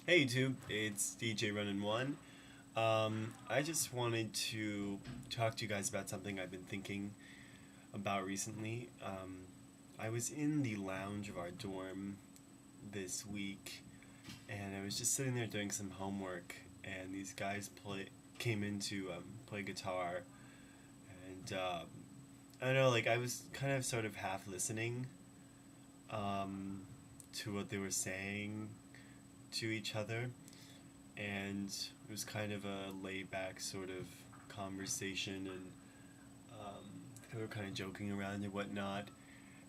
Hey YouTube, it's DJ Running One. I just wanted to talk to you guys about something I've been thinking about recently. I was in the lounge of our dorm this week, and I was just sitting there doing some homework, and these guys came in to play guitar, and I don't know, like I was kind of sort of half listening um, to what they were saying to each other, and it was kind of a laid back sort of conversation, and they were kind of joking around and whatnot.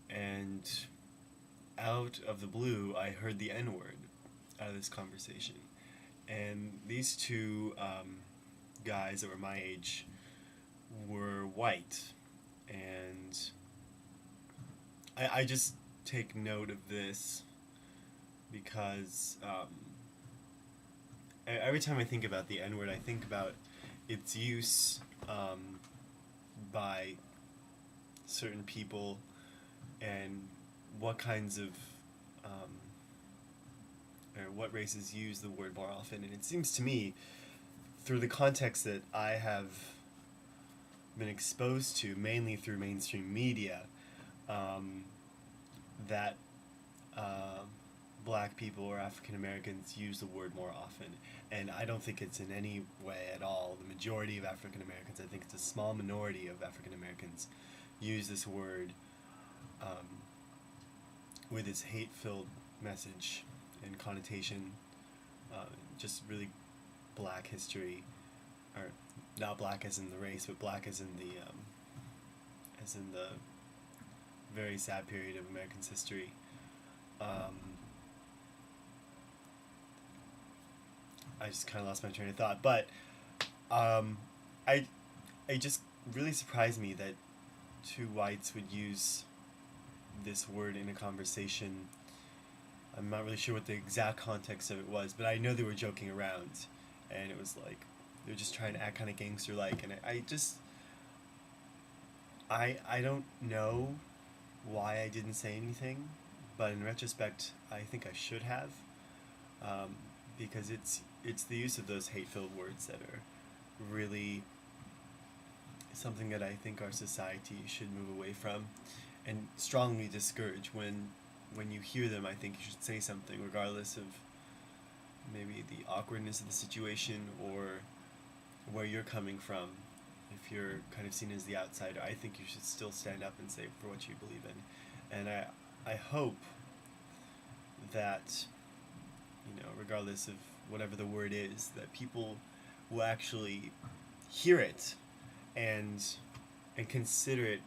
And out of the blue, I heard the N word out of this conversation. And these two guys that were my age were white. And I just take note of this because every time I think about the N word, I think about its use by certain people and what kinds of um, or what races use the word more often. And it seems to me, through the context that I have been exposed to, mainly through mainstream media, um, that uh, black people or African Americans use the word more often. And I don't think it's in any way at all the majority of African Americans. I think it's a small minority of African Americans use this word um, with its hate-filled message and connotation. Uh, just really black history, or not black as in the race, but black as in the very sad period of American's history. Um, I just kind of lost my train of thought, but um, I it just really surprised me that two whites would use this word in a conversation. I'm not really sure what the exact context of it was, but I know they were joking around, and it was like they were just trying to act kind of gangster-like, and I just I don't know why I didn't say anything, but in retrospect, I think I should have, um, because it's the use of those hate-filled words that are really something that I think our society should move away from, and strongly discourage. When you hear them, I think you should say something, regardless of maybe the awkwardness of the situation or where you're coming from. If you're kind of seen as the outsider, I think you should still stand up and say for what you believe in. And I hope that, regardless of whatever the word is, that people will actually hear it and consider it,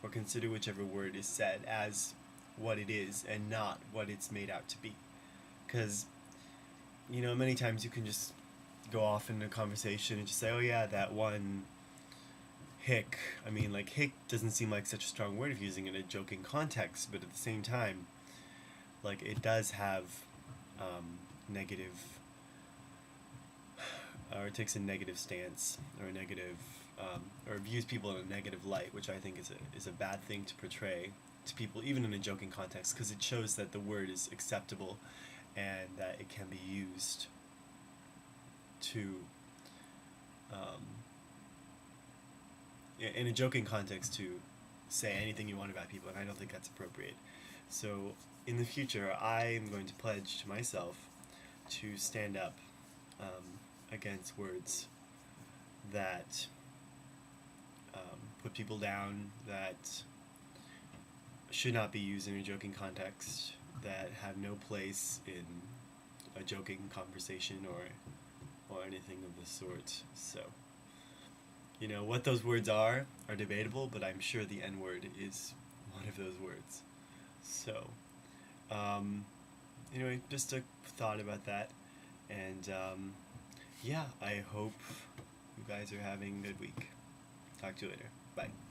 or consider whichever word is said as what it is and not what it's made out to be. Because, many times you can just go off in a conversation and just say, oh yeah, that one hick. I mean, like, hick doesn't seem like such a strong word if you're using it in a joking context, but at the same time, like, it does have negative, or it takes a negative stance, or a negative, or views people in a negative light, which I think is a bad thing to portray to people, even in a joking context, because it shows that the word is acceptable and that it can be used to, um, in a joking context, to say anything you want about people, and I don't think that's appropriate. So in the future, I am going to pledge to myself to stand up against words that put people down, that should not be used in a joking context, that have no place in a joking conversation or anything of the sort. So, what those words are debatable, but I'm sure the N word is one of those words. So, anyway, just a thought about that, and yeah, I hope you guys are having a good week. Talk to you later. Bye.